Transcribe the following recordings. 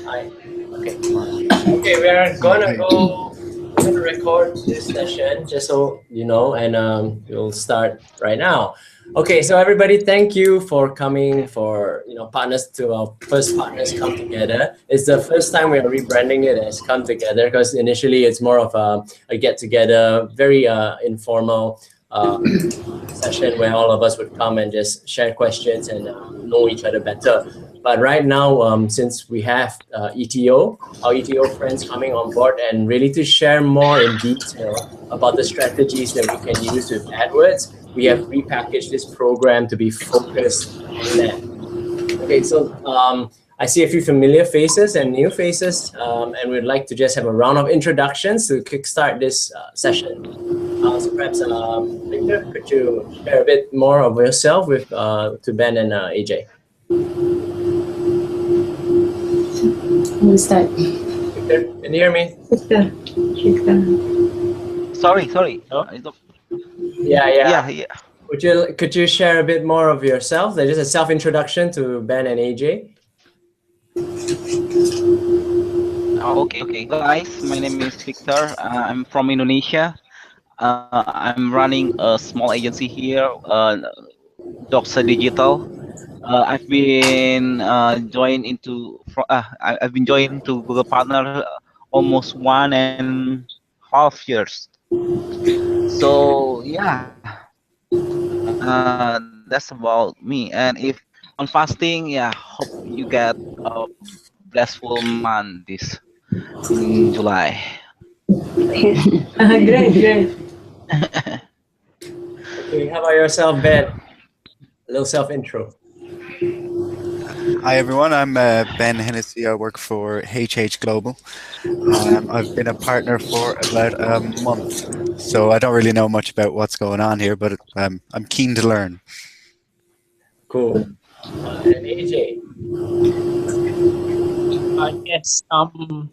Hi. Okay. Okay, we're gonna record this session just so you know, and we'll start right now. Okay, so everybody, thank you for coming for partners to our first partners come together. It's the first time we are rebranding it as come together because initially it's more of a get together, very informal session where all of us would come and just share questions and know each other better. But right now, since we have our ETO friends coming on board and really to share more in detail about the strategies that we can use with AdWords, we have repackaged this program to be focused on that. Okay, so I see a few familiar faces and new faces, and we'd like to just have a round of introductions to kickstart this session. So perhaps, Victor, could you share a bit more of yourself with to Ben and AJ? We'll start. Victor, can you hear me? Victor. Sorry. Oh. Yeah. Could you share a bit more of yourself? Just a self-introduction to Ben and AJ. Okay, guys. My name is Victor. I'm from Indonesia. I'm running a small agency here, Doxa Digital. I've been I've been joined to Google Partner almost 1.5 years. So yeah, that's about me. And if on fasting, yeah, hope you get a blissful month this in July. Great. Okay, how about yourself, Ben? A little self-intro. Hi everyone, I'm Ben Hennessy. I work for HH Global. I've been a partner for about a month, so I don't really know much about what's going on here, but I'm keen to learn. Cool. And AJ? Yes. I'm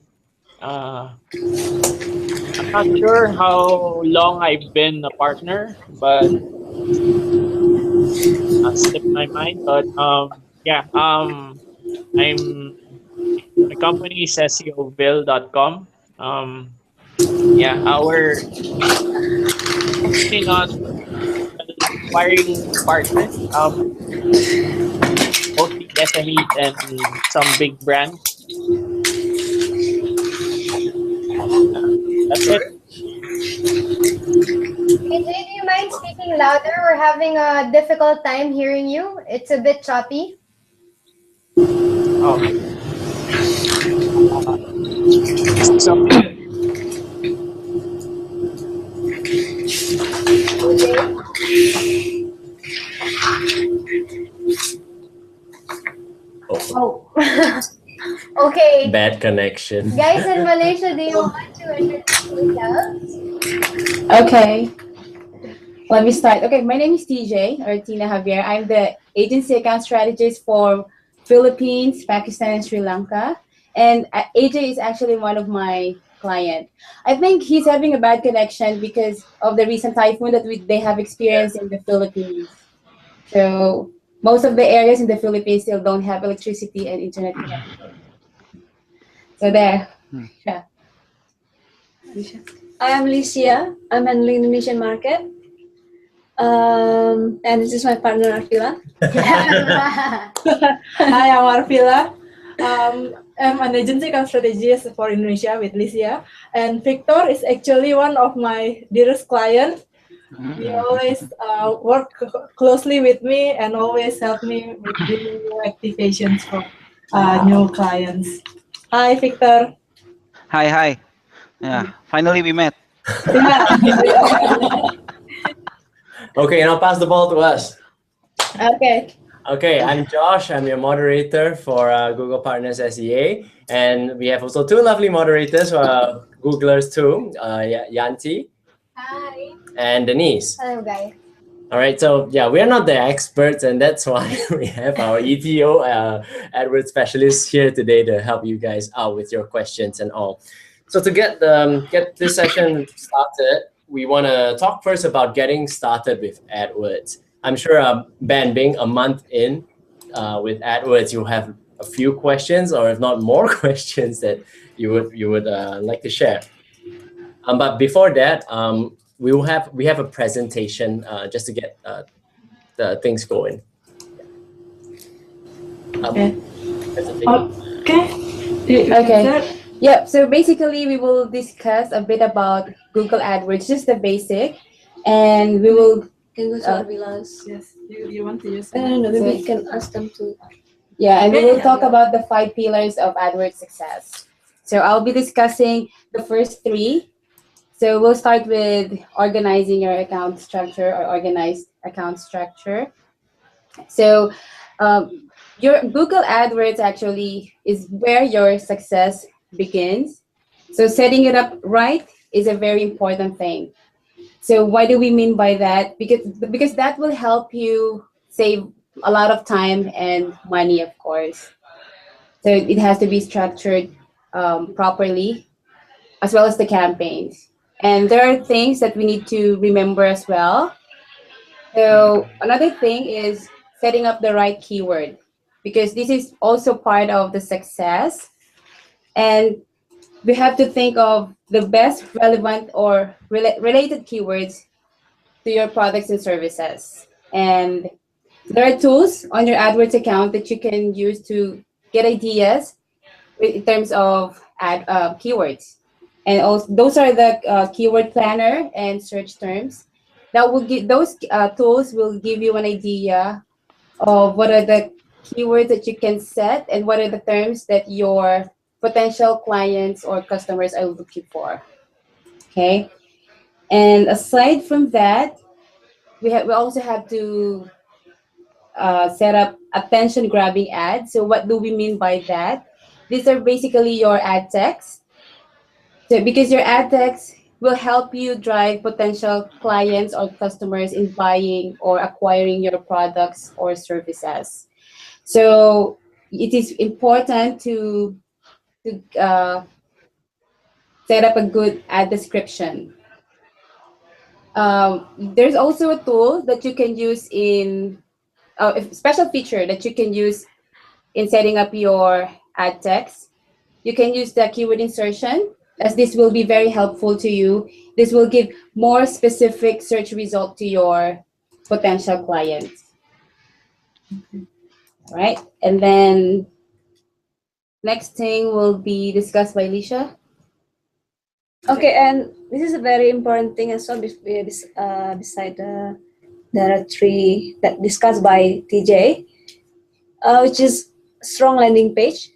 not sure how long I've been a partner, but that slipped my mind. But my company is SEOville.com. We're focusing on acquiring partners, mostly SMEs and some big brands. That's it. AJ, do you mind speaking louder? We're having a difficult time hearing you. It's a bit choppy. Oh. Oh. Okay. Bad connection. Guys in Malaysia, do you want to introduce yourselves? Okay. Let me start. Okay, my name is TJ or Tina Javier. I'm the agency account strategist for Philippines, Pakistan, and Sri Lanka. And AJ is actually one of my clients. I think he's having a bad connection because of the recent typhoon that they have experienced in the Philippines. So most of the areas in the Philippines still don't have electricity and internet connection. So there. Yeah. I am Licia. I'm handling Indonesian market. And this is my partner Arvila. Hi, I'm Arvila. I'm an agency account strategist for Indonesia with Licia. And Victor is actually one of my dearest clients. He always work closely with me and always help me with the new activations for new clients. Hi, Victor. Hi. Yeah, finally we met. Okay, now pass the ball to us. Okay, I'm Josh. I'm your moderator for Google Partners SEA. And we have also two lovely moderators who are Googlers too, Yanti. Hi. And Denise. Hello, guys. All right, so yeah, we're not the experts, and that's why we have our ETO AdWords specialists here today to help you guys out with your questions and all. So to get this session started, we want to talk first about getting started with AdWords. I'm sure Ben, being a month in with AdWords, you have a few questions, or if not more questions that you would like to share. But before that, we have a presentation just to get the things going. Okay. Presentation. Okay. Yep. So basically, we will discuss a bit about Google AdWords, just the basic, and we will. Can go to Avila's. Yes. You want to use? No, maybe you can ask them to. Yeah, and we will talk about the 5 pillars of AdWords success. So I'll be discussing the first 3. So we'll start with organizing your account structure or organized account structure. So your Google AdWords actually is where your success begins. So setting it up right is a very important thing. So what do we mean by that? Because that will help you save a lot of time and money, of course. So it has to be structured properly, as well as the campaigns. And there are things that we need to remember as well. So another thing is setting up the right keyword, because this is also part of the success. And we have to think of the best relevant or related keywords to your products and services. And there are tools on your AdWords account that you can use to get ideas in terms of keywords. And also, those are the keyword planner and search terms. That will give those tools will give you an idea of what are the keywords that you can set and what are the terms that your potential clients or customers are looking for. Okay, and aside from that, we also have to set up attention grabbing ads. So what do we mean by that? These are basically your ad text. So because your ad text will help you drive potential clients or customers in buying or acquiring your products or services. So it is important to set up a good ad description. There's also a tool that you can use in a special feature that you can use in setting up your ad text. You can use the keyword insertion, as this will be very helpful to you. This will give more specific search result to your potential clients. All right, and then next thing will be discussed by Alicia. Okay, and this is a very important thing as well. Beside there are 3 that discussed by TJ, which is strong landing page.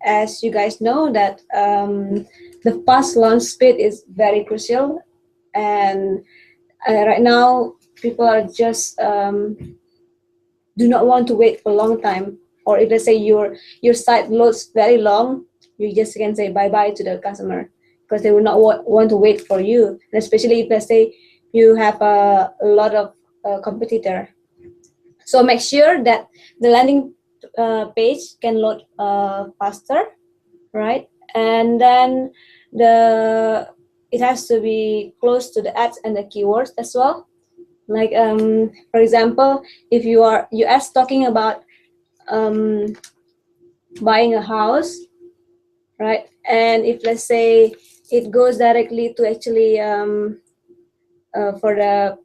As you guys know that the fast launch speed is very crucial, and right now people are just do not want to wait for a long time. Or if let's say your site loads very long, you just can say bye-bye to the customer, because they will not want to wait for you. And especially if let's say you have a lot of competitor. So make sure that the landing page can load faster, right? And then it has to be close to the ads and the keywords as well. Like for example, if you are talking about buying a house, right? And if let's say it goes directly to actually for the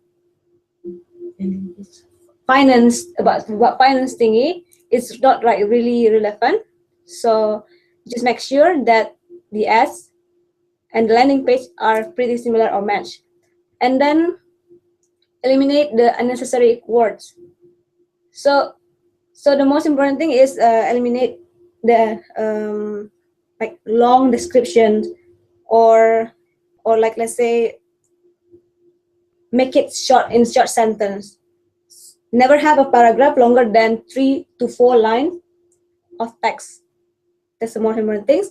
finance about finance thingy, it's not like really relevant. So just make sure that the ads and the landing page are pretty similar or match, and then eliminate the unnecessary words. So the most important thing is eliminate the like long description, or like let's say make it short in short sentence. Never have a paragraph longer than 3 to 4 lines of text. That's the most important things.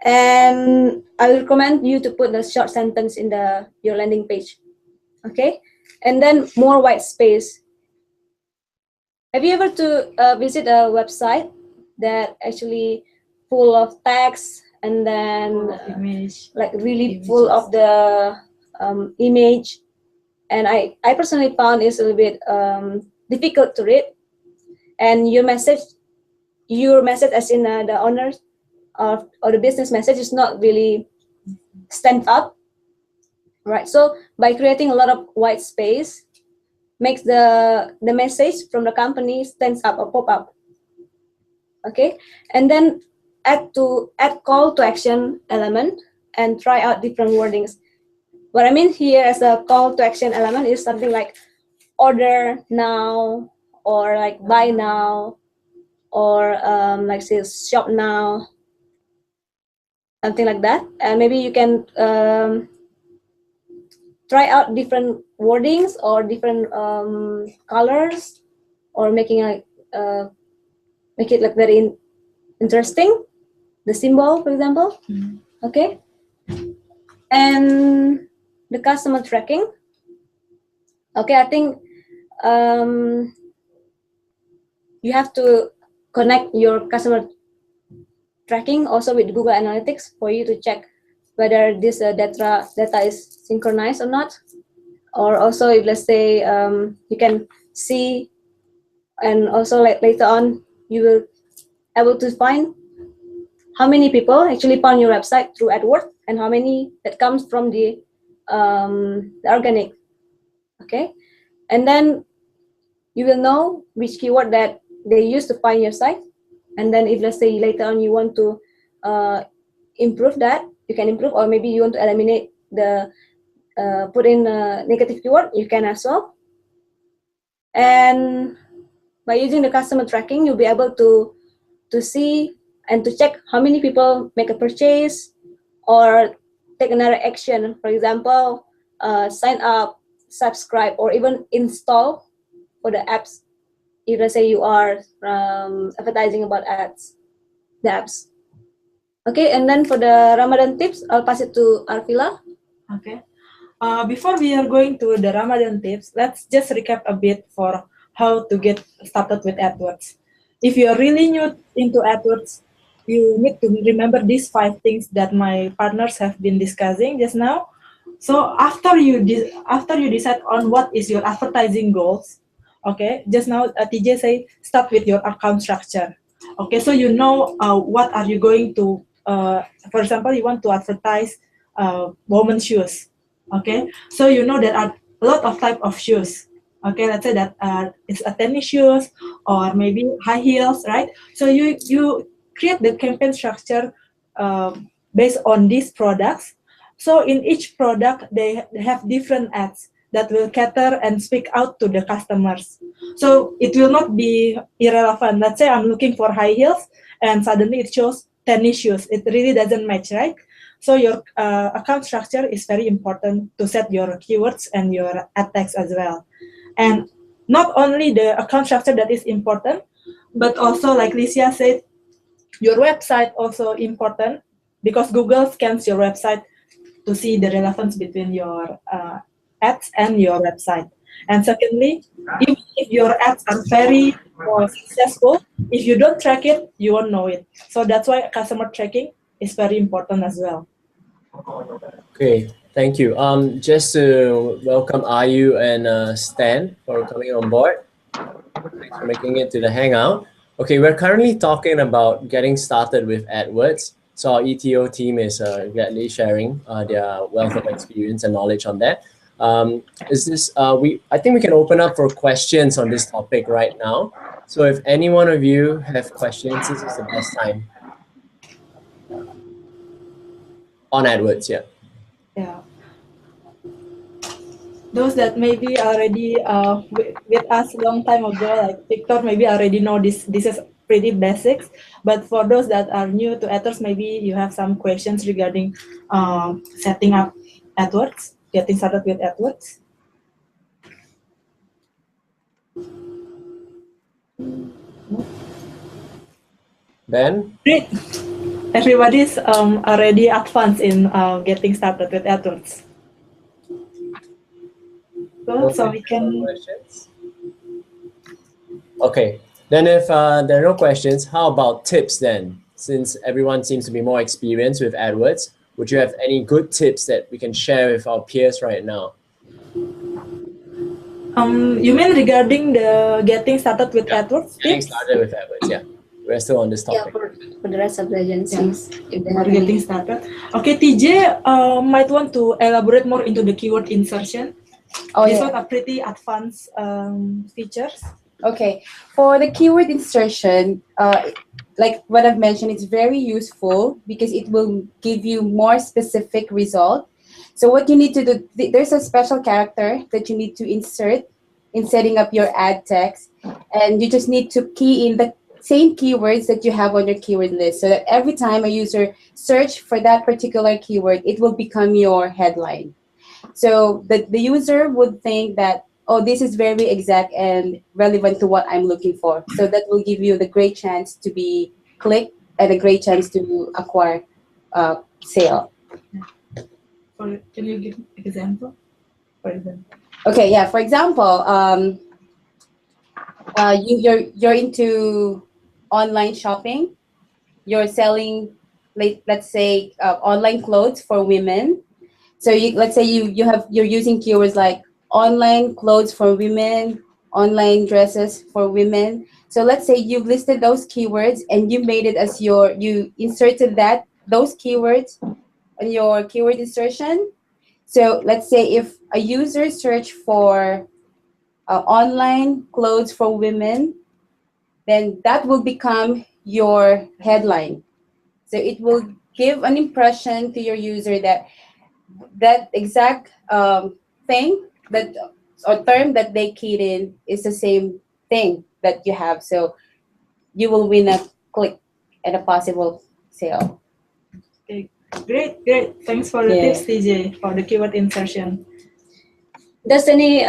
And I will recommend you to put the short sentence in your landing page. Okay, and then more white space. Have you ever visit a website that actually full of text and then image, like really full of the image? And I personally found it's a little bit difficult to read, and your message your message, as in the owner or the business message, is not really stand up, right? So by creating a lot of white space, makes the message from the company stands up or pop up. Okay, and then add call to action element and try out different wordings. What I mean here as a call to action element is something like order now, or like buy now, or like say shop now, something like that. And maybe you can try out different wordings or different colors, or making like make it like very interesting, the symbol, for example. Okay, and the customer tracking. Okay, I think you have to connect your customer tracking also with Google Analytics for you to check whether this data is synchronized or not. Or also, if let's say you can see, and also like later on you will able to find how many people actually found your website through AdWords and how many that comes from the organic. Okay, and then you will know which keyword that they use to find your site. And then if let's say later on you want to improve that, you can improve, or maybe you want to eliminate the put in a negative keyword, you can as well. And by using the customer tracking, you'll be able to see and to check how many people make a purchase or take another action. For example, sign up, subscribe, or even install for the apps. If let's say you are advertising about the apps. Okay, and then for the Ramadan tips, I'll pass it to Arvila. Okay. Before we are going to the Ramadan tips, let's just recap a bit for how to get started with AdWords. If you are really new into AdWords, you need to remember these 5 things that my partners have been discussing just now. So after you decide on what is your advertising goals, okay, just now TJ say start with your account structure. Okay, so you know what are you going to, for example, you want to advertise women's shoes. Okay, so you know there are a lot of type of shoes. Okay, let's say that it's a tennis shoes or maybe high heels, right? So you create the campaign structure based on these products. So in each product, they have different ads that will cater and speak out to the customers. So it will not be irrelevant. Let's say I'm looking for high heels and suddenly it shows tennis shoes. It really doesn't match, right? So your account structure is very important to set your keywords and your ad text as well. And not only the account structure that is important, but also like Licia said, your website also important, because Google scans your website to see the relevance between your ads and your website. And secondly, if your ads are very successful, if you don't track it, you won't know it. So that's why customer tracking is very important as well. Okay, thank you. Just to welcome Ayu and Stan for coming on board. Thanks for making it to the Hangout. Okay, we're currently talking about getting started with AdWords. So our ETO team is gladly sharing their wealth of experience and knowledge on that. I think we can open up for questions on this topic right now. So if any one of you have questions, this is the best time. On AdWords, yeah. Yeah. Those that maybe already with us a long time ago, like Victor, maybe already know this is pretty basics. But for those that are new to AdWords, maybe you have some questions regarding setting up AdWords, getting started with AdWords. Ben? Great. Everybody's already advanced in getting started with AdWords. Cool. So we can. Questions? Okay. Then if there are no questions, how about tips then? Since everyone seems to be more experienced with AdWords, would you have any good tips that we can share with our peers right now? You mean regarding the getting started with AdWords? Getting started with AdWords, yeah. we're still on this Yeah, topic. for the rest of the agencies, if they We're have getting any. started. Okay, TJ might want to elaborate more into the keyword insertion. Oh, These yeah. are pretty advanced features. Okay, for the keyword insertion, like what I've mentioned, it's very useful because it will give you more specific result. So what you need to do, there's a special character that you need to insert in setting up your ad text, and you just need to key in the same keywords that you have on your keyword list, so that every time a user search for that particular keyword, it will become your headline. So the user would think that, oh, this is very exact and relevant to what I'm looking for. So that will give you the great chance to be clicked and a great chance to acquire sale. Can you give an example? For example. Okay, yeah. For example, you're into online shopping. You're selling, let's say, online clothes for women. So let's say you're using keywords like online clothes for women, online dresses for women. So let's say you've listed those keywords and you made it as you inserted those keywords on your keyword insertion. So let's say if a user search for online clothes for women, then that will become your headline. So it will give an impression to your user that that exact thing that or term that they keyed in is the same thing that you have. So you will win a click and a possible sale. Okay, great. Thanks for the tips, TJ, for the keyword insertion. Does any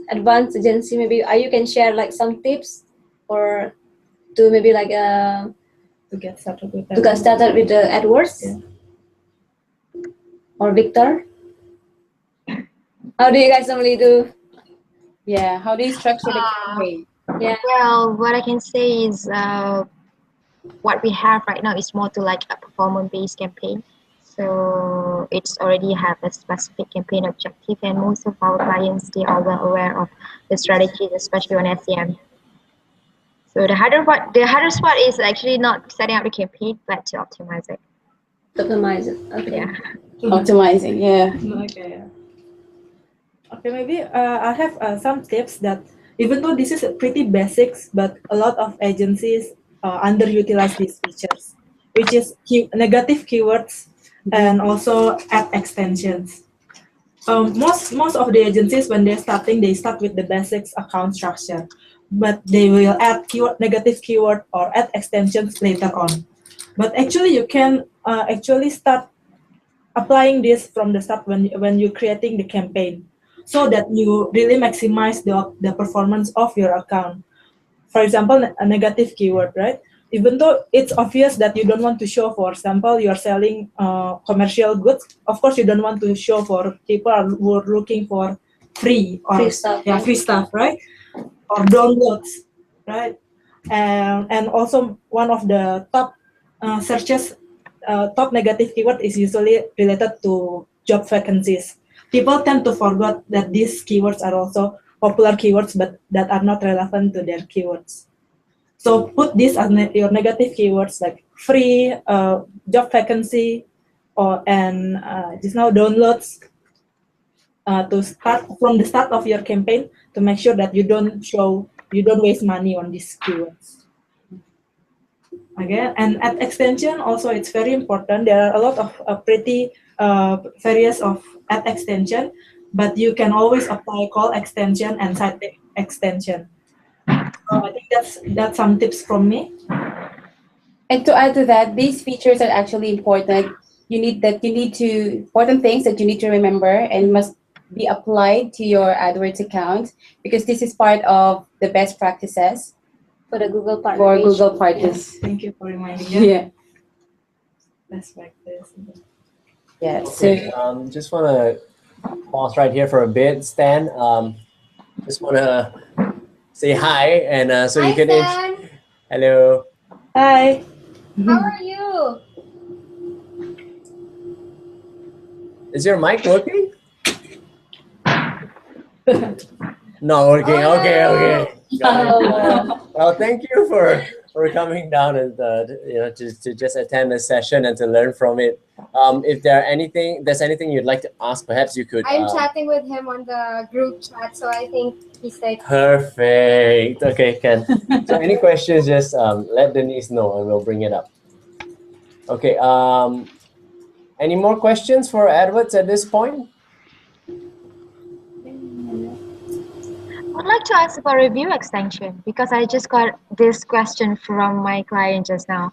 advanced agency maybe you can share like some tips or to maybe like To get started with the AdWords? Yeah. Or Victor? How do you guys normally do? Yeah, how do you structure the campaign? Yeah. Well, what I can say is what we have right now is more to like a performance-based campaign. So it's already have a specific campaign objective, and most of our clients, they are well aware of the strategies, especially on SEM. So the hardest part is actually not setting up the campaign, but to optimize it. Optimize it. Okay. Yeah. Optimizing, yeah. Okay. Okay, maybe I have some tips that even though this is pretty basics, but a lot of agencies underutilize these features, which is negative keywords and also ad extensions. Most of the agencies, when they're starting, they start with the basics account structure, but they will add negative keyword or add extensions later on. But actually, you can actually start applying this from the start when you're creating the campaign, so that you really maximize the performance of your account. For example, a negative keyword, right? Even though it's obvious that you don't want to show, for example, you're selling commercial goods, of course you don't want to show for people who are looking for free stuff. Yeah, free stuff, right? Or downloads, right? And also one of the top searches, top negative keyword is usually related to job vacancies. People tend to forget that these keywords are also popular keywords, but that are not relevant to their keywords. So put this as your negative keywords like free, job vacancy, and just now downloads, to start from the start of your campaign, to make sure that you don't waste money on these keywords. Okay, and ad extension also, it's very important. There are a lot of pretty various of ad extension, but you can always apply call extension and site extension. So I think that's some tips from me. And to add to that, these features are actually important. Important things that you need to remember and must be applied to your AdWords account, because this is part of the best practices For the Google partner. for Google partners. Yes, thank you for reminding me. Yeah. Best practice. Yeah. Okay, So just want to pause right here for a bit, Stan. Just want to say hi, and so Hi, you can. Stan. Hello. Hi. How are you? Is your mic working? Not working. Okay. Got it. Well, thank you for for coming down and to just attend the session and to learn from it. If there's anything you'd like to ask, perhaps you could. I'm chatting with him on the group chat, so I think he's safe. Perfect. Okay, Ken. So any questions, just let Denise know and we'll bring it up. Okay. Any more questions for AdWords at this point? I'd like to ask about review extension because I just got this question from my client just now.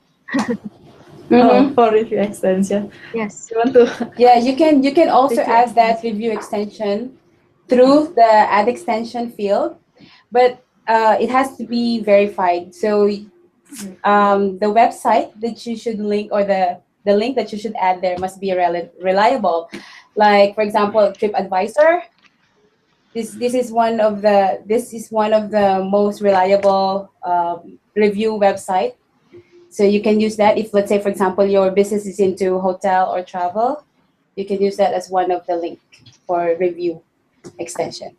For review extension. Yes. You want to? Yeah, you can also Review add that review extension through the add extension field, but it has to be verified. So the website that you should link, or the link that you should add there, must be reliable. Like, for example, TripAdvisor. This is one of the most reliable review website. So you can use that if, let's say, for example, your business is into hotel or travel, you can use that as one of the link for review extension.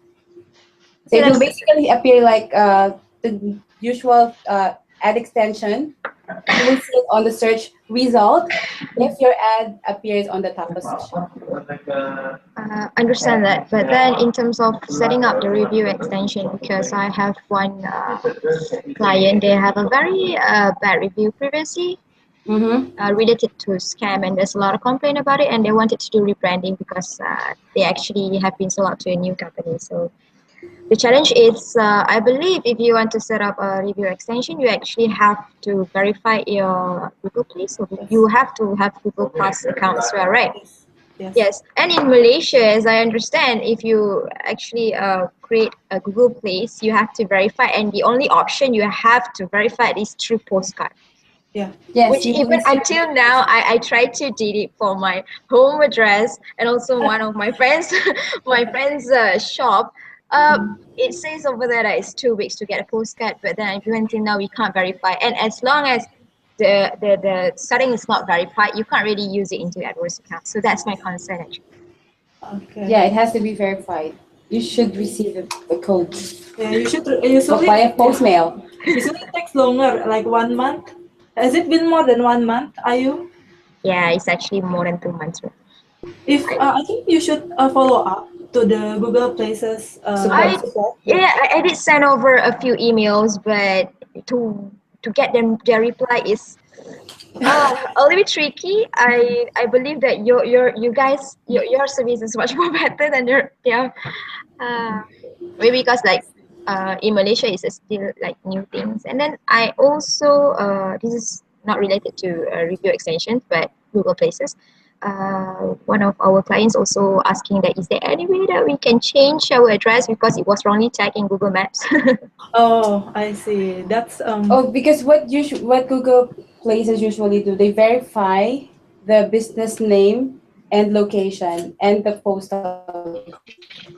So it will basically appear like the usual ad extension. You will see it on the search result if your ad appears on the top position. Understand that, but then in terms of setting up the review extension, because I have one client, they have a very bad review previously related to scam, and there's a lot of complaint about it, and they wanted to do rebranding because they actually have been sold out to a new company. So the challenge is, I believe, if you want to set up a review extension, you actually have to verify your Google Play. So you have to have Google Plus account as well, right? Yes. And in Malaysia, as I understand, if you actually create a Google Place, you have to verify, and the only option you have to verify is through postcard. Yeah. Yes, Which even until now, I tried to did it for my home address and also one of my friends, shop. It says over there that it's 2 weeks to get a postcard, but then even until now we can't verify. And as long as the setting is not verified, you can't really use it into AdWords account. So that's my concern actually. Okay. Yeah, it has to be verified. You should receive the code. Yeah, you should usually via post mail. Usually it takes longer, like 1 month. Has it been more than 1 month? Are you? Yeah, it's actually more than 2 months. If I think you should follow up to the Google Places support. I did send over a few emails, but to get their reply is a little bit tricky. I believe that your service is much more better than maybe because like in Malaysia it's still like new things. And then I also this is not related to review extensions but Google Places. One of our clients also asking that is there any way that we can change our address because it was wrongly tagged in Google Maps. Oh, I see. That's because what Google Places usually do, they verify the business name and location and the postal.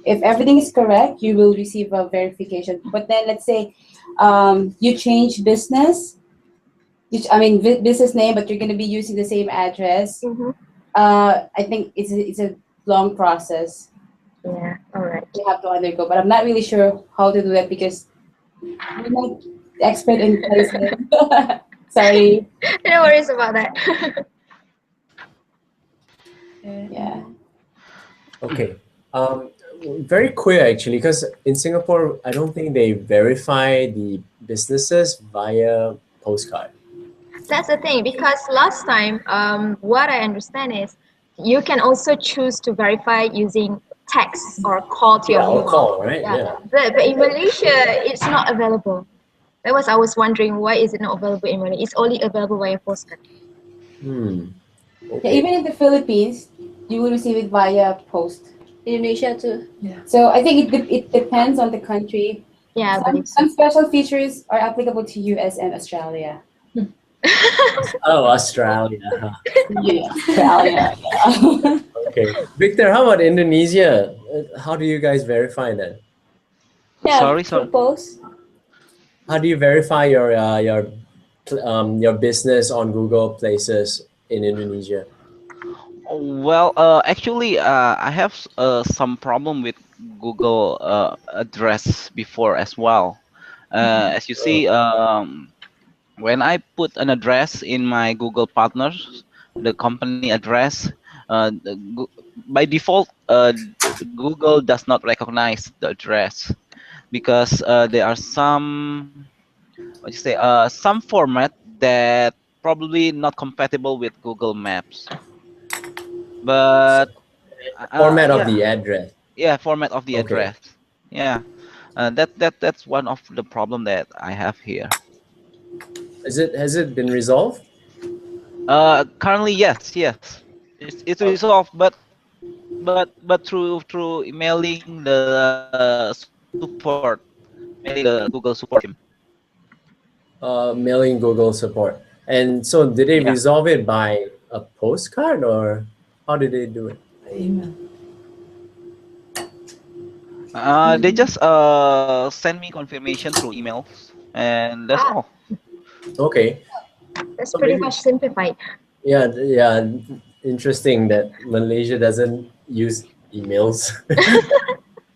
If everything is correct, you will receive a verification. But then let's say you change business, business name, but you're going to be using the same address. I think it's a long process. Yeah, all right. You have to undergo, but I'm not really sure how to do that because I'm not expert in places. Sorry. No worries about that. Yeah. Okay. Very quick actually, because in Singapore, I don't think they verify the businesses via postcard. That's the thing, because last time, what I understand is you can also choose to verify using text or call to your mobile. Or call, right? Yeah. But in Malaysia, it's not available. That was I was wondering why is it not available in Malaysia? It's only available via postcard. Okay. Yeah, even in the Philippines, you will receive it via post. Indonesia too. Yeah. So I think it depends on the country. Yeah, some special features are applicable to US and Australia. Oh, Australia. Yeah, Australia. Yeah. Okay. Victor, how about Indonesia? How do you guys verify that? Yeah, Sorry. Post. How do you verify your business on Google Places in Indonesia? Well, actually, I have some problem with Google address before as well. As you see, when I put an address in my Google partners, the company address, by default, Google does not recognize the address because there are some, what you say, some format that probably not compatible with Google Maps. But Format of yeah, the address. yeah, format of the Okay. address. Yeah, that's one of the problem that I have here. Has it been resolved? Currently, yes, it's resolved, but through emailing the support, emailing the Google support team. Mailing Google support. And so did they Yeah. resolve it by a postcard or how did they do it? Email. They just send me confirmation through emails, and that's Ah, all. Okay. that's So pretty maybe, much simplified. yeah, yeah. Interesting that Malaysia doesn't use emails.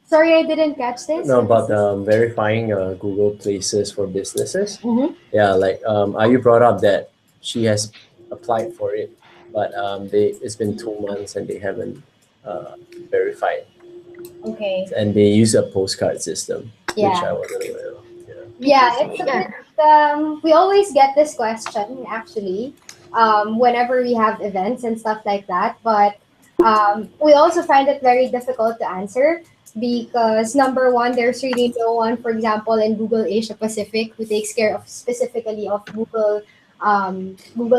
Sorry, I didn't catch this. No, What is about this? verifying Google Places for businesses. Mm-hmm. Yeah, like Ayu brought up that she has applied for it, but it's been 2 months and they haven't uh, verified, Okay. and they use a postcard system, which I Yeah. wasn't aware of. Yeah. Yeah, it's a Yeah. bit. We always get this question actually, whenever we have events and stuff like that. But we also find it very difficult to answer because number one, there's really no one, for example, in Google Asia Pacific who takes care of specifically of Google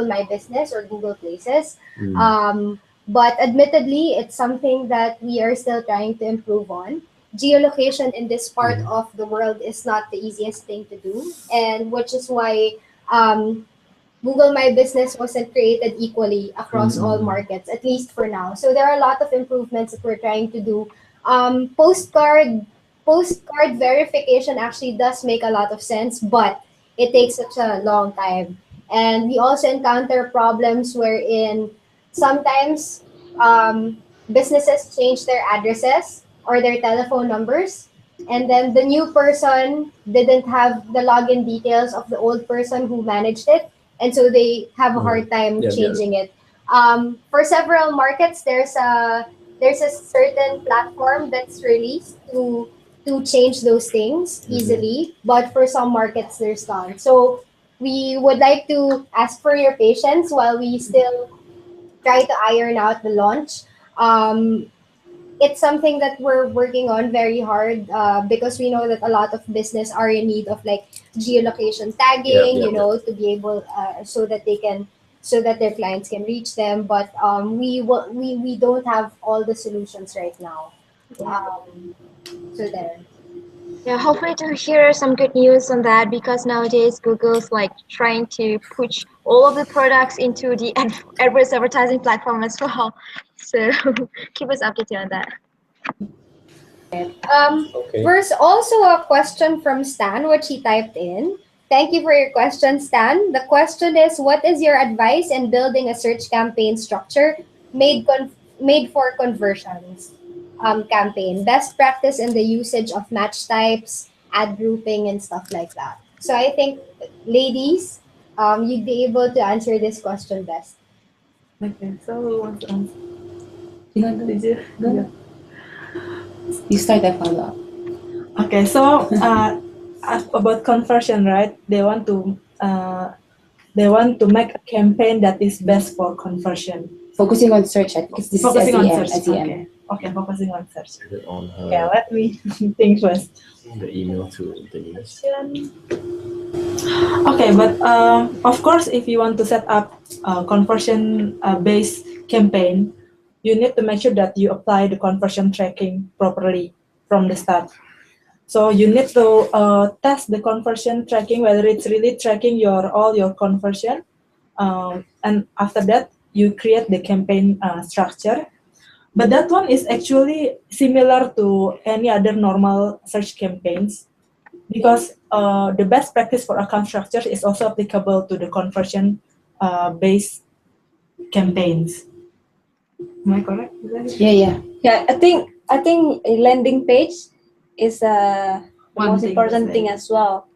My Business or Google Places. Mm. But admittedly, it's something that we are still trying to improve on. Geolocation in this part Mhm. of the world is not the easiest thing to do, and which is why um, Google My Business wasn't created equally across all Mm-mm. markets, at least for now. So there are a lot of improvements that we're trying to do. Postcard verification actually does make a lot of sense, but it takes such a long time. And we also encounter problems wherein sometimes businesses change their addresses or their telephone numbers, and then the new person didn't have the login details of the old person who managed it, and so they have a Mm. hard time Yep, yep. changing it. For several markets, there's a certain platform that's released to change those things Mhm. easily, but for some markets, there's none. So we would like to ask for your patience while we still try to iron out the launch. Um, it's something that we're working on very hard because we know that a lot of business are in need of like geolocation Yep, tagging, yep, yep. to be able so that they can so that their clients can reach them. But we don't have all the solutions right now. Um, so there. Yeah, hopefully to hear some good news on that because nowadays Google's like trying to push all of the products into the AdWords advertising platform as well. So keep us updated on that. Okay. There's also a question from Stan, which he typed in. Thank you for your question, Stan. The question is, what is your advice in building a search campaign structure made for conversions campaign? Best practice in the usage of match types, ad grouping, and stuff like that. So I think, ladies, you'd be able to answer this question best. Okay, so who wants to answer? Did you? Go. You start that follow up. Okay, so about conversion, right? They want to make a campaign that is best for conversion. Focusing on search because this Focusing is on SEM. search. SEM. Okay, focusing on search. Is it on her Okay, let me think first. the email to Denise? Okay, but of course, if you want to set up a conversion based campaign, you need to make sure that you apply the conversion tracking properly from the start. So you need to test the conversion tracking, whether it's really tracking all your conversion. And after that, you create the campaign structure. But that one is actually similar to any other normal search campaigns because the best practice for account structure is also applicable to the conversion based campaigns. Am I correct? Yeah. Yeah, I think a landing page is the One most thing to important say. thing as well,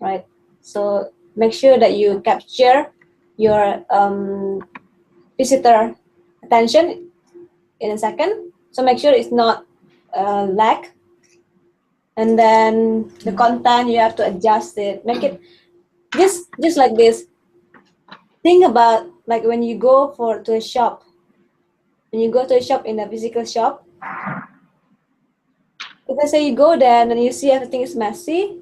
right? So make sure that you capture your visitor attention in a second. So make sure it's not lag. And then the content, you have to adjust it, make it just like this. Think about like when you go to a shop. When you go to a shop, in a physical shop, if I say you go there and then you see everything is messy,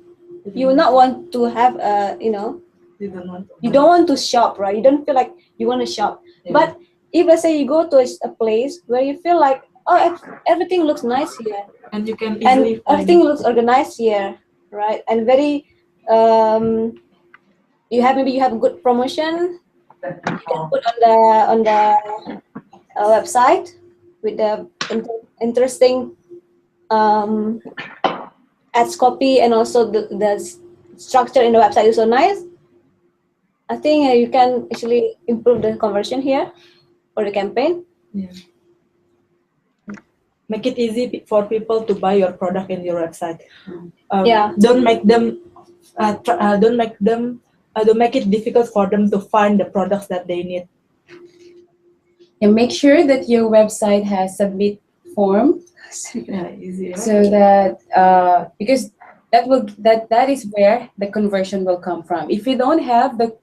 you will not want to have you don't want to shop, right? You don't feel like you want to shop. Yeah. But if let's say you go to a place where you feel like, oh, everything looks nice here, and you can and everything looks organized here, right? And very you have a good promotion. You can put on the website with the interesting ads copy, and also the structure in the website is so nice. I think you can actually improve the conversion here for the campaign. Yeah. Make it easy for people to buy your product in your website. Don't make it difficult for them to find the products that they need. And make sure that your website has submit form. Easy, right? So that because that is where the conversion will come from. If you don't have the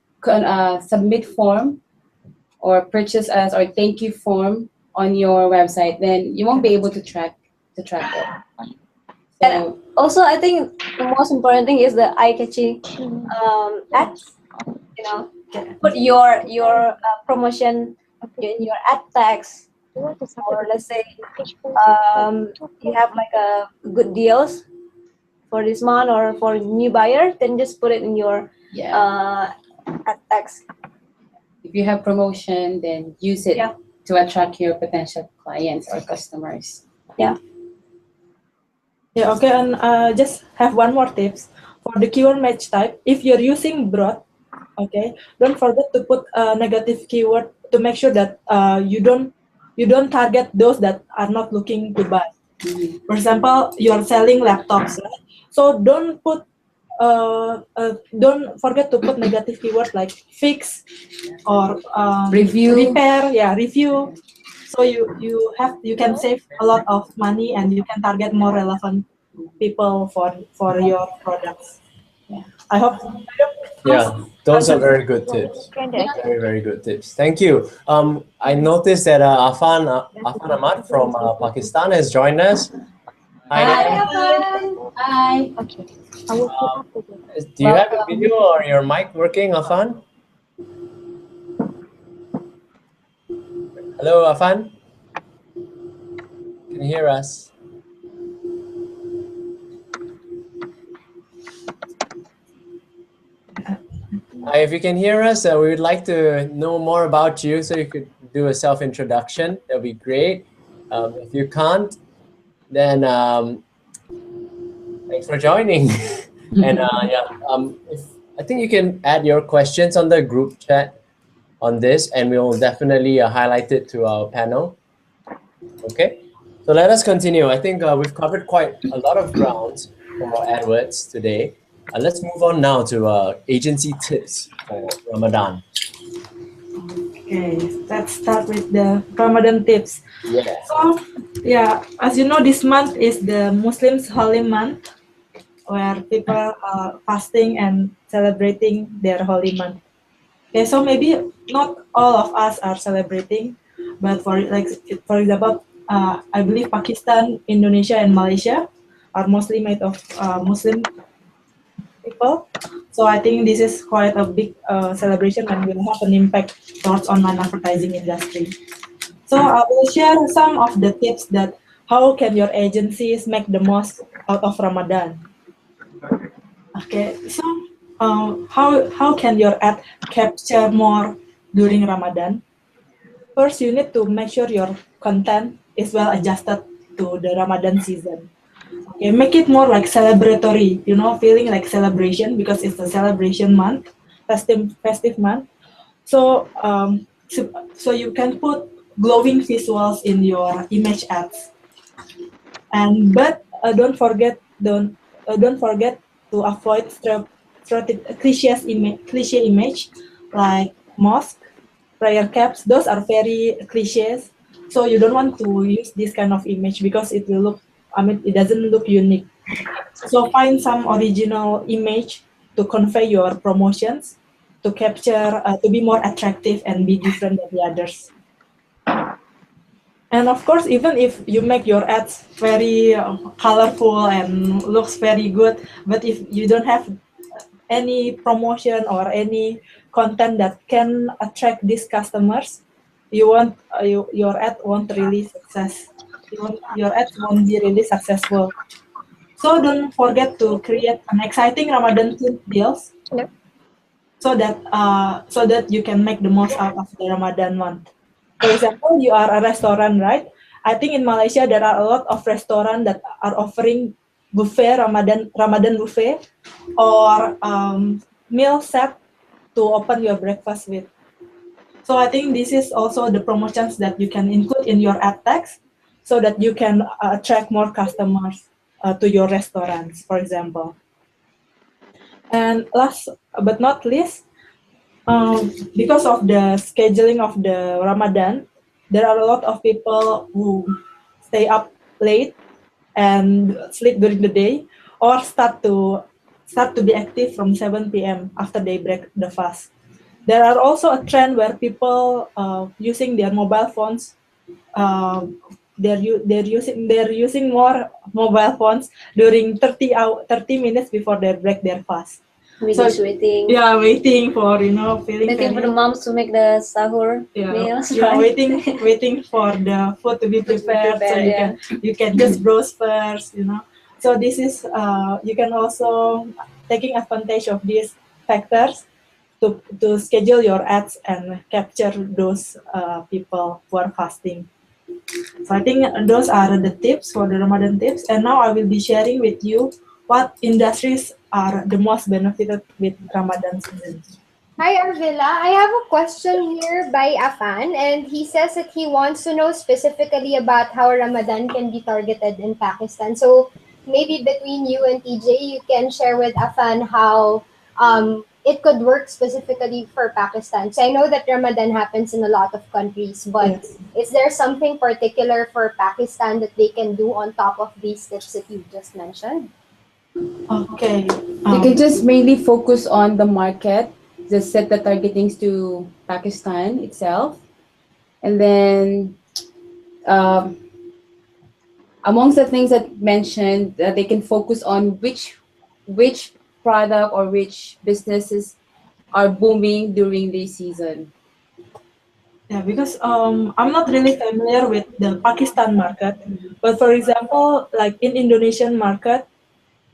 submit form or purchase as or thank you form on your website, then you won't be able to track it. So, and also, I think the most important thing is the eye-catching ads. Put your promotion in your ad tags, or let's say you have like a good deals for this month or for new buyer, then just put it in your ad tags. If you have promotion, then use it to attract your potential clients or customers. Yeah. Yeah. Okay. And just have one more tips for the keyword match type. If you're using broad, okay, don't forget to put a negative keyword to make sure that you don't target those that are not looking to buy. For example, you are selling laptops, right? So don't forget to put negative keywords like fix or review, repair, review. So you can save a lot of money and you can target more relevant people for your products. Yeah. I hope. Yeah, those are very good tips. Very, very good tips. Thank you. I noticed that Afan Ahmad from Pakistan has joined us. Hi, Afan. Hi. Okay. Do you have a video or your mic working, Afan? Hello, Afan. Can you hear us? If you can hear us, we would like to know more about you, so you could do a self-introduction. That'd be great. If you can't, then thanks for joining. And I think you can add your questions on the group chat on this, and we will definitely highlight it to our panel. Okay, so let us continue. I think we've covered quite a lot of grounds for AdWords today. Let's move on now to agency tips for Ramadan. Okay, let's start with the Ramadan tips. Yeah. So, as you know, this month is the Muslims' holy month, where people are fasting and celebrating their holy month. Okay, so maybe not all of us are celebrating, but for example, I believe Pakistan, Indonesia, and Malaysia are mostly made of Muslim people. So I think this is quite a big celebration and will have an impact towards online advertising industry. So I will share some of the tips that how can your agencies make the most out of Ramadan. Okay, so how can your ad capture more during Ramadan? First, you need to make sure your content is well adjusted to the Ramadan season. Okay, make it more like celebratory, feeling like celebration because it's a celebration month, festive month. So, so you can put glowing visuals in your image ads. But don't forget to avoid cliche image like mosque, prayer caps. Those are very cliches. So you don't want to use this kind of image because it will look, it doesn't look unique. So find some original image to convey your promotions, to capture, to be more attractive and be different than the others. And of course, even if you make your ads very colorful and looks very good, but if you don't have any promotion or any content that can attract these customers, your ad won't really success. Your ads won't be really successful. So don't forget to create an exciting Ramadan deals, Yep. so that you can make the most out of the Ramadan month. For example, you are a restaurant, right? I think in Malaysia there are a lot of restaurants that are offering buffet Ramadan buffet or meal set to open your breakfast with. So I think this is also the promotions that you can include in your ad text so that you can attract more customers to your restaurants, for example. And last but not least, because of the scheduling of the Ramadan, there are a lot of people who stay up late and sleep during the day, or start to be active from 7 p.m. after they break the fast. There are also a trend where people using their mobile phones. They're using more mobile phones during 30 minutes before they break their fast. We So just waiting. yeah, waiting for feeling Waiting for the moms to make the sahur meals. yeah, right? waiting for the food to be prepared, so you can just browse first. So this is you can also taking advantage of these factors to schedule your ads and capture those people who are fasting. So I think those are the tips for the Ramadan tips. And now I will be sharing with you what industries are the most benefited with Ramadan season. Hi, Arvilla. I have a question here by Afan, and he says that he wants to know specifically about how Ramadan can be targeted in Pakistan. So maybe between you and TJ, you can share with Afan how it could work specifically for Pakistan. So I know that Ramadan happens in a lot of countries, but Yes. is there something particular for Pakistan that they can do on top of these tips that you just mentioned? Okay. You can just mainly focus on the market, just set the targetings to Pakistan itself, and then amongst the things that mentioned, they can focus on which product or which businesses are booming during this season. Yeah, because I'm not really familiar with the Pakistan market, but for example, like in Indonesian market,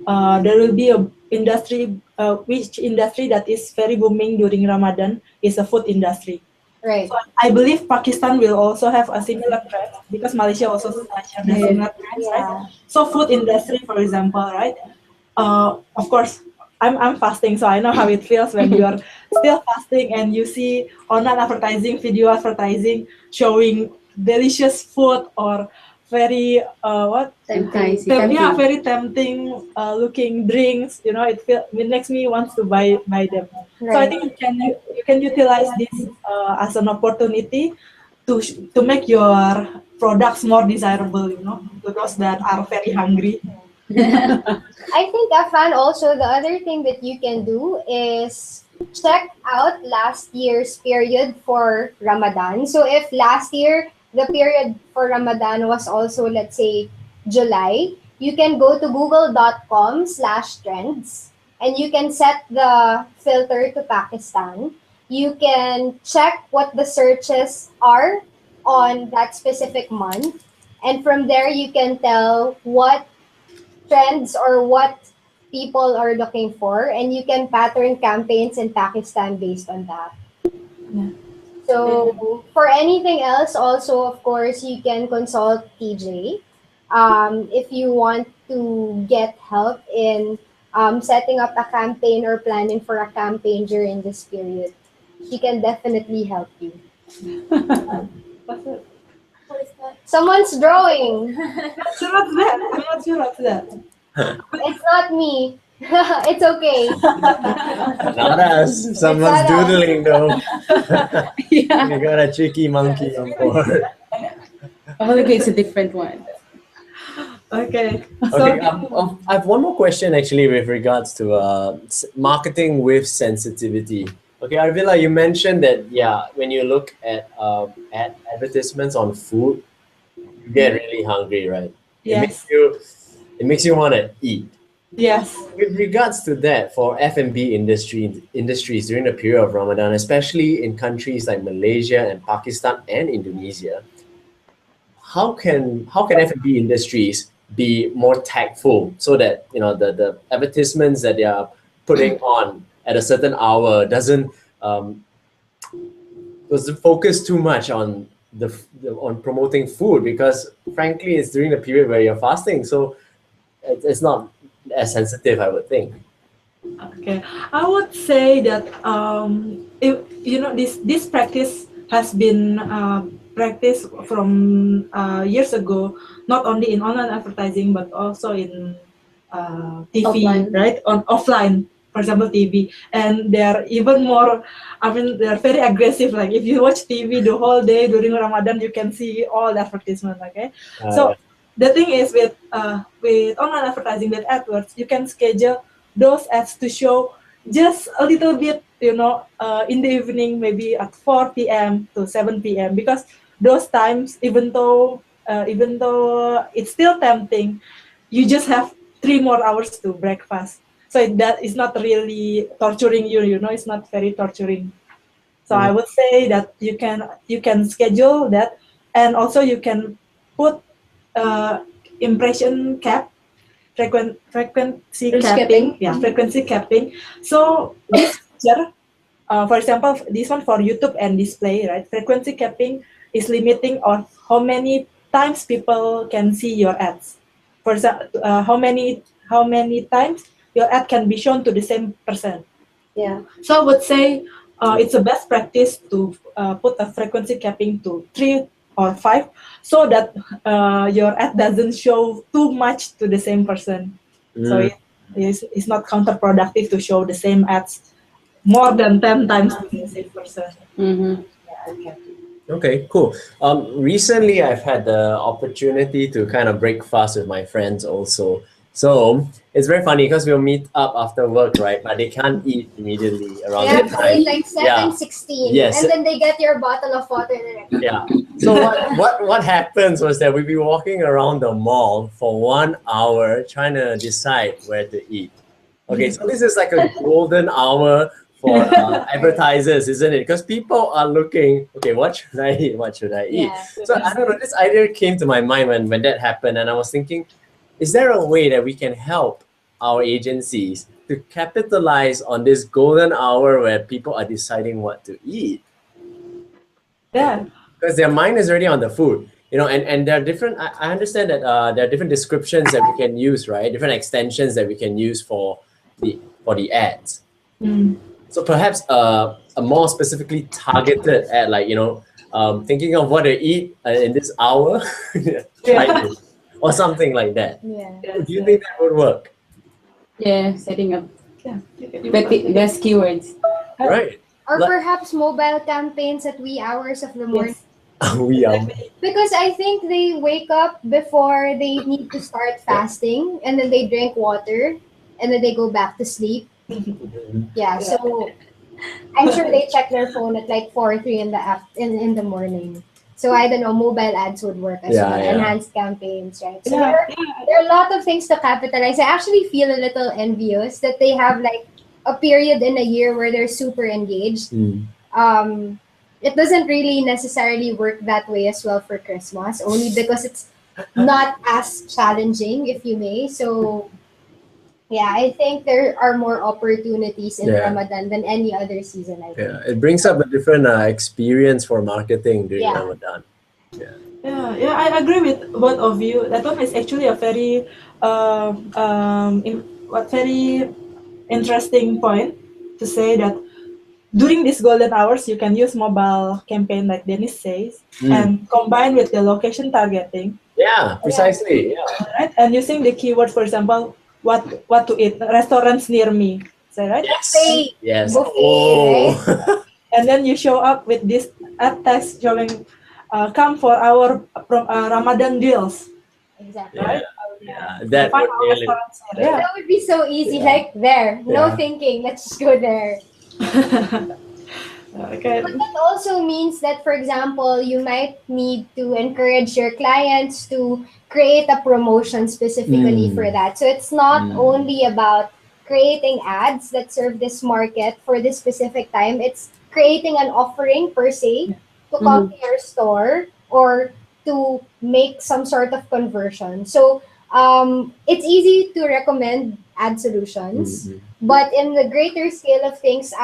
there will be a industry, which industry that is very booming during Ramadan is a food industry. Right. So I believe Pakistan will also have a similar trend because Malaysia also share the similar trends, right? So food industry, for example, right? Of course, I'm fasting, so I know how it feels when you are still fasting and you see online advertising, video advertising showing delicious food or very Tempting. very tempting looking drinks. It makes me want to buy them. So I Right. think you can utilize this as an opportunity to make your products more desirable. To those that are very hungry. I think, Afan, also the other thing that you can do is check out last year's period for Ramadan. So if last year the period for Ramadan was also, let's say, July, you can go to google.com/trends and you can set the filter to Pakistan. You can check what the searches are on that specific month. And from there, you can tell what trends or what people are looking for, and you can pattern campaigns in Pakistan based on that. Yeah. So for anything else, also of course you can consult TJ if you want to get help in setting up a campaign or planning for a campaign during this period. She can definitely help you. Someone's drawing. I'm not sure what's that. It's not me. It's okay. Not us. Someone's not us. doodling though. Yeah. We got a cheeky monkey on board. Hopefully it's a different one. Okay. Okay, I have one more question actually with regards to marketing with sensitivity. Okay, Arvila, you mentioned that when you look at advertisements on food, you get really hungry, right? Yes. It makes you want to eat. Yes. With regards to that, for F&B industries during the period of Ramadan, especially in countries like Malaysia and Pakistan and Indonesia, how can F&B industries be more tactful so that the advertisements that they are putting on at a certain hour doesn't focus too much on on promoting food, because frankly it's during the period where you're fasting, so it's not as sensitive, I would think. Okay, I would say that if, this practice has been practiced from years ago, not only in online advertising but also in TV, Offline. right? On offline, for example, TV, and they're even more. I mean, they're very aggressive. Like if you watch TV the whole day during Ramadan, you can see all the advertisements. Okay, so the thing is with online advertising, with AdWords, you can schedule those ads to show just a little bit, in the evening, maybe at 4 p.m. to 7 p.m. because those times, even though it's still tempting, you just have 3 more hours to breakfast. So that is not really torturing you. It's not very torturing. So I would say that you can schedule that, and also you can put impression cap, frequency capping. Yeah, frequency capping. So this feature, for example, this one for YouTube and display, right? Frequency capping is limiting on how many times people can see your ads. For example, how many times your ad can be shown to the same person. Yeah. So I would say it's a best practice to put a frequency capping to 3 or 5, so that your ad doesn't show too much to the same person. So it's not counterproductive to show the same ads more than 10 times to the same person. Okay, cool. Recently I've had the opportunity to kind of break fast with my friends also. So it's very funny because we'll meet up after work, right? But they can't eat immediately around They have that to time. eat like 7:16, Yes. and then they get your bottle of water. Yeah. So what happens was that we'd be walking around the mall for 1 hour trying to decide where to eat. Okay, so this is like a golden hour for advertisers, isn't it? Because people are looking, okay, what should I eat? What should I eat? Yeah. So I don't know, this idea came to my mind when that happened, and I was thinking, is there a way that we can help our agencies to capitalize on this golden hour where people are deciding what to eat? Yeah. Because their mind is already on the food, and there are different, I understand that there are different descriptions that we can use, right? Different extensions that we can use for the ads. So perhaps a more specifically targeted ad, like, thinking of what to eat in this hour, try this, or something like that. Yeah. Do you think that would work? Yeah, setting up best keywords. Right. Or perhaps mobile campaigns at wee hours of the morning. We are. Because I think they wake up before they need to start fasting, and then they drink water, and then they go back to sleep. Yeah, so I'm sure they check their phone at like 4 or 3 in the morning. So I don't know, mobile ads would work as well, enhanced campaigns, right? So there are a lot of things to capitalize. I actually feel a little envious that they have like a period in a year where they're super engaged. It doesn't really necessarily work that way as well for Christmas, only because it's not as challenging, if you may. So yeah, I think there are more opportunities in Ramadan than any other season, I think. Yeah, it brings up a different experience for marketing during Ramadan. Yeah, I agree with both of you. That one is actually a very very interesting point to say that during these golden hours, you can use mobile campaign like Dennis says, and combine with the location targeting. Yeah, precisely. Yeah. Right? And using the keyword, for example, what to eat. Restaurants near me. Is that right? Buffet. Yes. Buffet, Oh. right? And then you show up with this ad text showing, come for our Ramadan deals. Exactly. Yeah. Right? Yeah. You That find would our really. restaurants here. Yeah. That would be so easy, Yeah. like there. No Yeah. thinking. Let's just go there. Okay. But that also means that, for example, you might need to encourage your clients to create a promotion specifically for Mm. that. So it's not Mm. only about creating ads that serve this market for this specific time, it's creating an offering per se to come to your store or to make some sort of conversion. So it's easy to recommend ad solutions, Mm. but in the greater scale of things,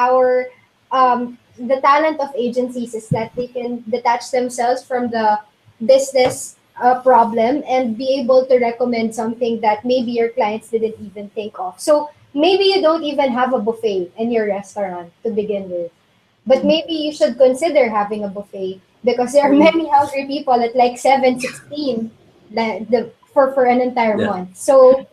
the talent of agencies is that they can detach themselves from the business problem and be able to recommend something that maybe your clients didn't even think of. So maybe you don't even have a buffet in your restaurant to begin with, but maybe you should consider having a buffet because there are many hungry people at like 7:16 for an entire Yeah. month. So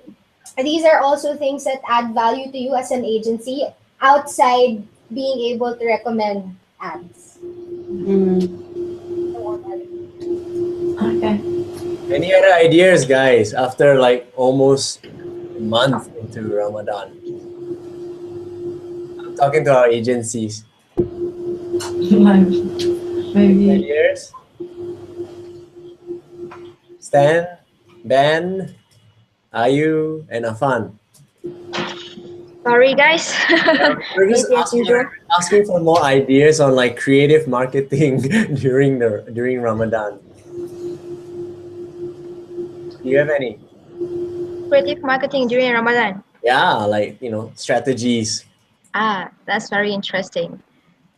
these are also things that add value to you as an agency outside being able to recommend ads. Okay. Any other ideas, guys? After like almost a month into Ramadan, I'm talking to our agencies. Maybe. Ideas? Stan, Ben, Ayu, and Afan. Sorry, guys. We're just Maybe as usual. asking for more ideas on like creative marketing during Ramadan. Do you have any? Creative marketing during Ramadan. Yeah, like strategies. That's very interesting.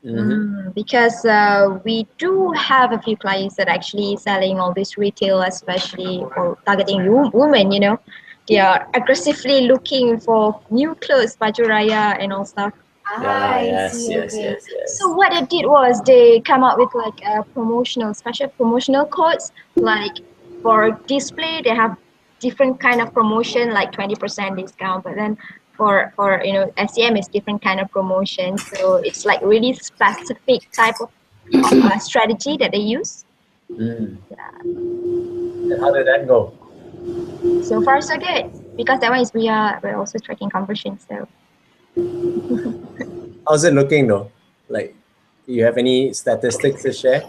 Mm-hmm. Because we do have a few clients that actually selling all this retail, especially for targeting women. They are aggressively looking for new clothes, baju raya, and all stuff. Yeah, I yes, see. yes, Okay. yes, yes. So what they did was they come up with like a special promotional codes. Like for display, they have different kind of promotion, like 20% discount. But then for SEM is different kind of promotion. So it's like really specific type of strategy that they use. Mm. Yeah. And how did that go? So far so good because that one is we're also tracking conversion. So How's it looking though? Like, do you have any statistics to share?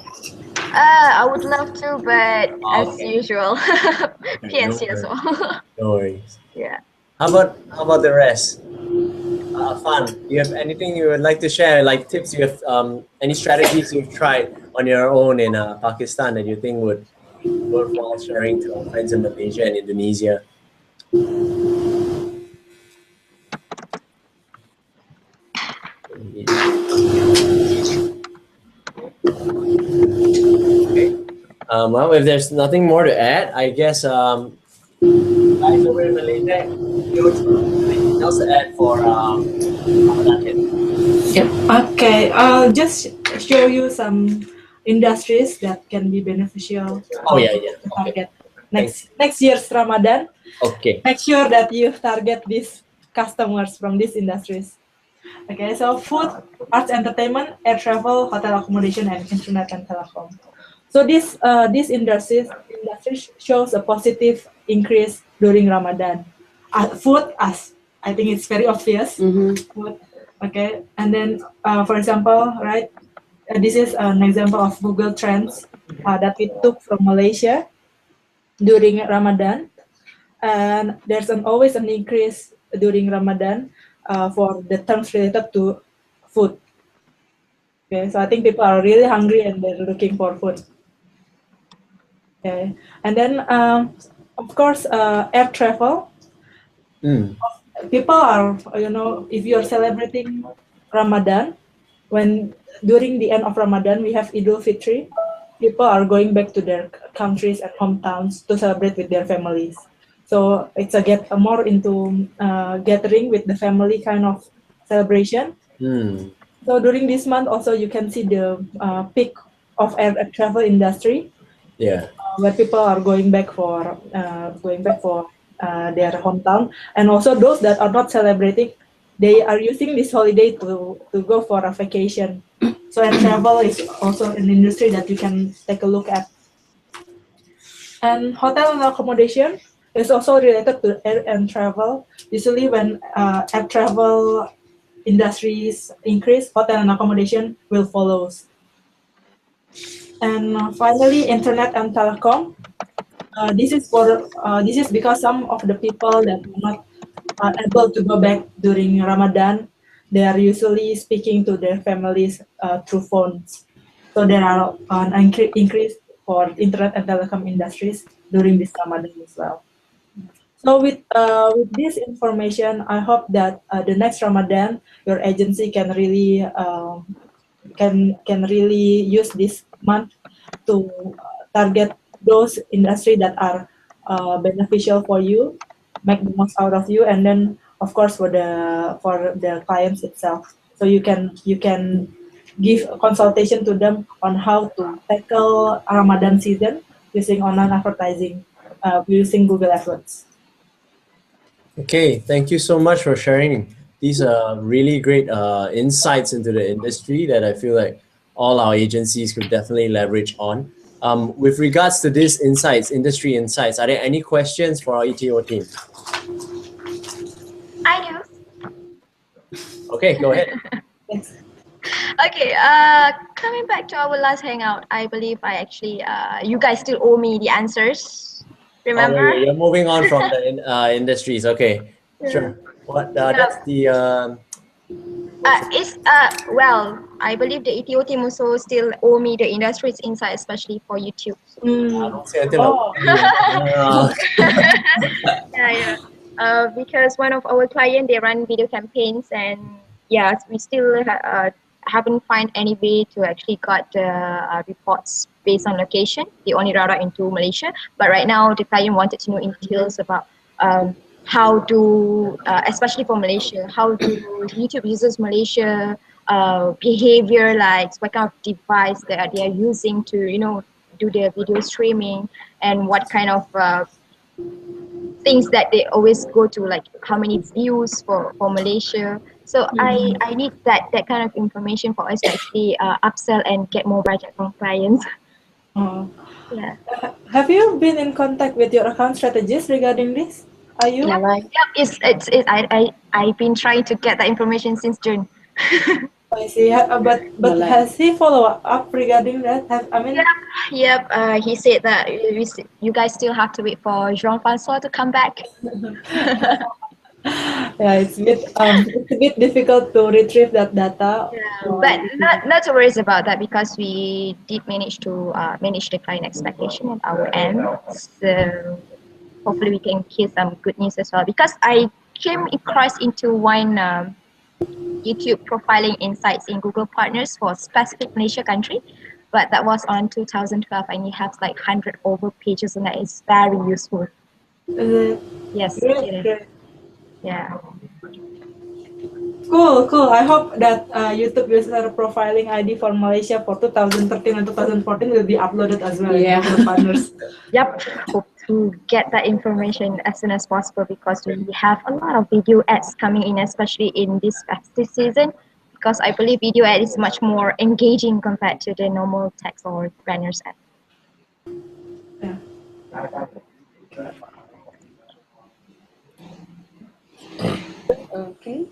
I would love to, but as Okay. usual, No PNC as worries. well. No worries. Yeah. How about the rest? Fun. Do you have anything you would like to share? Like tips you have, any strategies you've tried on your own in Pakistan that you think would be worthwhile sharing to our friends in Malaysia and Indonesia? Okay. Well, if there's nothing more to add, I guess guys over in Malaysia, anything else to add for Ramadan hit? Yep. Okay. I'll just show you some industries that can be beneficial Oh yeah, yeah. to Okay. target next year's Ramadan. Okay. Make sure that you target these customers from these industries. Okay, so food, arts, entertainment, air travel, hotel accommodation, and internet and telecom. So this industry shows a positive increase during Ramadan. Food, as I think it's very obvious. Food, okay, and then for example, right, this is an example of Google Trends that we took from Malaysia during Ramadan, and there's always an increase during Ramadan for the terms related to food. Okay, so I think people are really hungry and they're looking for food. Okay, and then of course air travel. People are, if you're celebrating Ramadan, when during the end of Ramadan we have Idul Fitri, people are going back to their countries and hometowns to celebrate with their families. So it's a more into gathering with the family kind of celebration. So during this month also you can see the peak of air travel industry. Yeah. Where people are going back for their hometown, and also those that are not celebrating, they are using this holiday to go for a vacation. So, and travel is also an industry that you can take a look at. And hotel and accommodation is also related to air and travel. Usually when air travel industries increase, hotel and accommodation will follow. And finally, internet and telecom. This is because some of the people that are not able to go back during Ramadan, they are usually speaking to their families through phones. So there are an increase for internet and telecom industries during this Ramadan as well. So with this information, I hope that the next Ramadan, your agency can really can really use this month to target those industry that are beneficial for you, make the most out of you, and then of course for the clients itself. So you can give a consultation to them on how to tackle Ramadan season using online advertising, using Google AdWords. Okay, thank you so much for sharing. These are really great insights into the industry that I feel like all our agencies could definitely leverage on. With regards to these insights, industry insights, are there any questions for our ETO team? I do. Okay, go ahead. Okay, coming back to our last hangout, I believe I actually, you guys still owe me the answers. Remember? Oh, wait, you're moving on from the industries. Okay, sure. What? That's the. Well, I believe the ETO team also still owe me the industries insight, especially for YouTube. Don't say until Because one of our clients, they run video campaigns, and yes, we still haven't find any way to actually got the reports based on location. They only route out into Malaysia, but right now the client wanted to know in details about how do, especially for Malaysia, how do YouTube users Malaysia behavior, like what kind of device that they are using to, do their video streaming, and what kind of things that they always go to, like how many views for Malaysia. So I need that kind of information for us to actually upsell and get more budget from clients. Yeah. Have you been in contact with your account strategist regarding this? Are you? Yep, I've been trying to get that information since June. I see. But has he follow up regarding that? Yep. He said that you guys still have to wait for Jean-François to come back. Yeah, it's a bit difficult to retrieve that data. But not to worry about that, because we did manage to manage the client expectation at our end. So hopefully we can hear some good news as well. Because I came across into one YouTube profiling insights in Google Partners for specific Malaysia country, but that was on 2012, and it has like 100 over pages, and that is very useful. Yes. Great. Yeah. Cool. I hope that YouTube user profiling ID for Malaysia for 2013 and 2014 will be uploaded as well. Yeah. To the partners. Yep. Hope to get that information as soon as possible, because we have a lot of video ads coming in, especially in this festive season. Because I believe video ad is much more engaging compared to the normal text or banners ad. Yeah. Okay.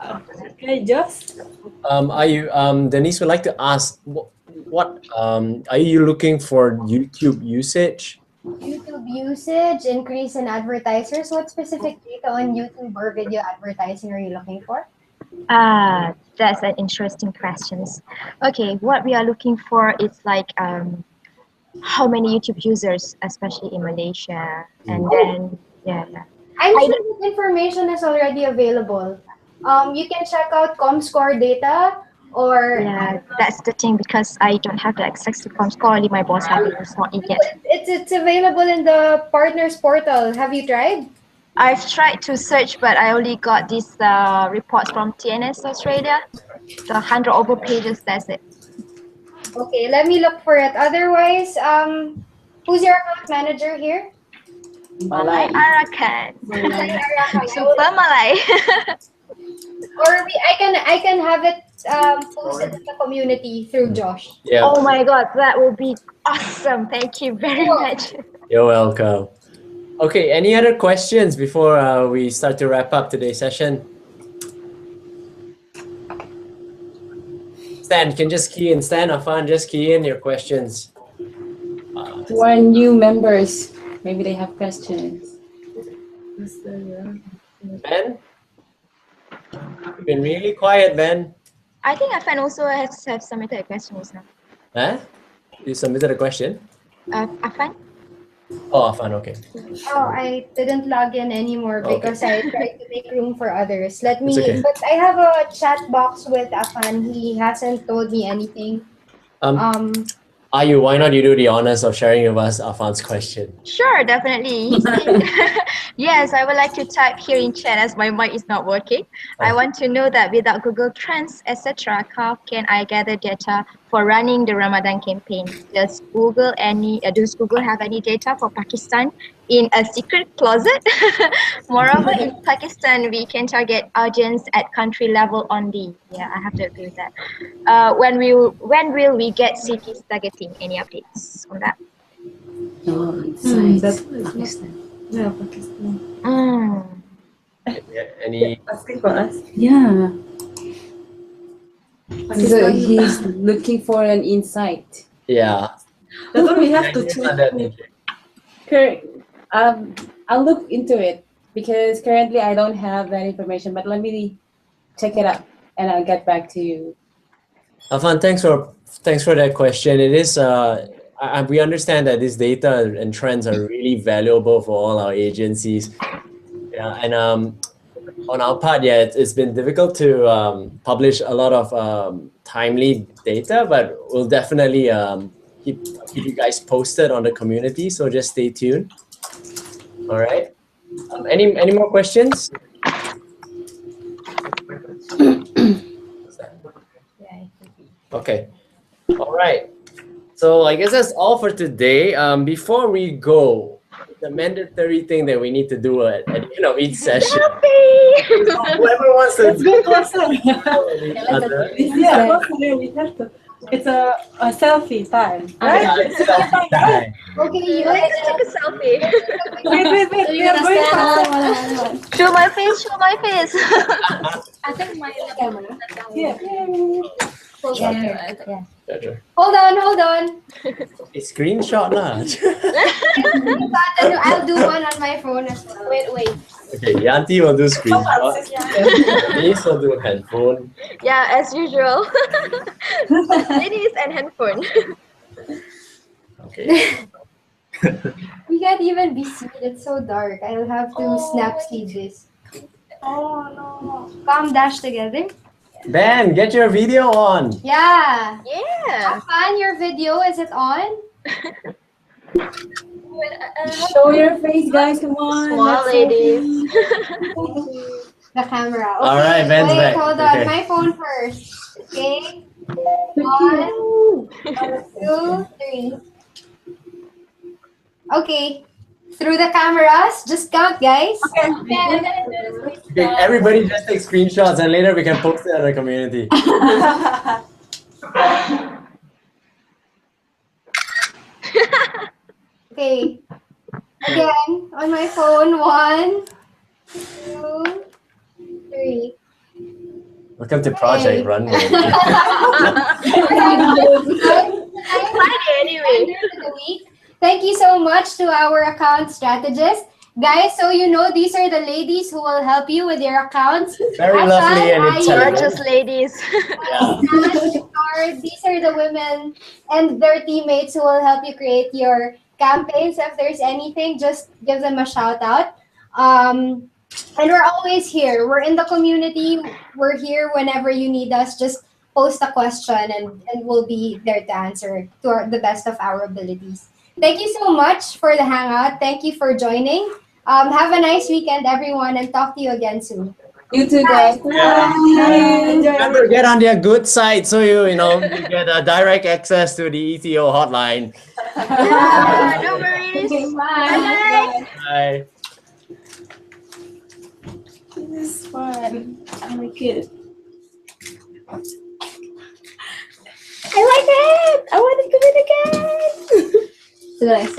Okay, Josh. Are you Denise would like to ask what are you looking for YouTube usage? YouTube usage, increase in advertisers. What specific data on YouTube or video advertising are you looking for? That's an interesting question. Okay, what we are looking for is like how many YouTube users, especially in Malaysia, and then I'm sure this information is already available. You can check out ComScore data, or that's the thing, because I don't have the access to ComScore. Only my boss has it. It's not it yet. It's available in the partners portal. Have you tried? I've tried to search, but I only got these reports from TNS Australia. The 100 over pages, that's it. Okay, let me look for it. Otherwise, who's your account manager here? Malay. Arakan. Malay Arakan. Super Malay. Or I can have it posted in the community through Josh. Yeah. Oh my god, that would be awesome. Thank you very much. You're welcome. Okay, any other questions before we start to wrap up today's session? Stan, you can just key in. Stan, Afan, just key in your questions. To our new members, maybe they have questions. Ben? You've been really quiet, Ben. I think Afan also has have submitted a question just now. Huh? You submitted a question? Afan? Oh, Afan, okay. Oh, I didn't log in anymore because I tried to make room for others. Let me, It's okay. but I have a chat box with Afan. He hasn't told me anything. Ayu, why not you do the honors of sharing with us Afan's question? Sure, definitely. Yes, I would like to type here in chat as my mic is not working. I want to know that without Google Trends, etc., how can I gather data for running the Ramadan campaign? Does Google have any data for Pakistan in a secret closet? Moreover, in Pakistan, we can target audience at country level only. Yeah, I have to agree with that. When will we get cities targeting? Any updates on that? That's Pakistan. Yeah, Pakistan. Any? Asking for us. Yeah. So he's looking for an insight. Yeah. That's what we have to It's check. not that easy. I'll look into it because currently I don't have that information, but let me check it out and I'll get back to you. Afan, thanks for that question. It is we understand that this data and trends are really valuable for all our agencies. Yeah, and on our part, yeah, it's been difficult to publish a lot of timely data, but we'll definitely keep you guys posted on the community. So just stay tuned. All right. Any more questions? Okay. All right. So I guess that's all for today. Before we go, the mandatory thing that we need to do at the end of each session. Whoever wants to Let's go closer. Yeah, Closer, we have to. It's a selfie time, right? Yeah, it's selfie time. Okay, Let's take a selfie. Wait. We are going faster. Show my face, show my face. I think my camera. Yeah. Gotcha. Hold on. A screenshot lah. I'll do one on my phone as well. Wait. Okay, Yanti will do screenshot. Denise will do handphone. Yeah, as usual. Ladies and handphone. Okay. We can't even be seen. It's so dark. I'll have to snapseed this. Oh no. Come dash together. Ben, get your video on. Yeah. Yeah. Afan, your video, is it on? Show your face, guys. Come on. Small ladies. The camera. Okay, All right, Ben's wait, back. hold on. Okay. My phone first. Okay. 1, 2, 3. Okay. Through the cameras, just count, guys. Okay, everybody just take screenshots and later we can post it on the community. Okay. Again, on my phone. 1, 2, 3. Welcome to Project Runway. Friday anyway. Thank you so much to our account strategists. Guys, so you know these are the ladies who will help you with your accounts. Very Ashan, lovely and Ayu, intelligent. Gorgeous ladies. These are the women and their teammates who will help you create your campaigns. If there's anything, just give them a shout out. And we're always here. We're in the community. We're here whenever you need us. Just post a question and we'll be there to answer to the best of our abilities. Thank you so much for the Hangout. Thank you for joining. Have a nice weekend, everyone, and talk to you again soon. You too, guys. Remember, get on their good side so you get direct access to the ETO hotline. Yeah, don't worry. guys. Bye. Bye. This is fun. I like it. I like it. I want to do it again. So, guys,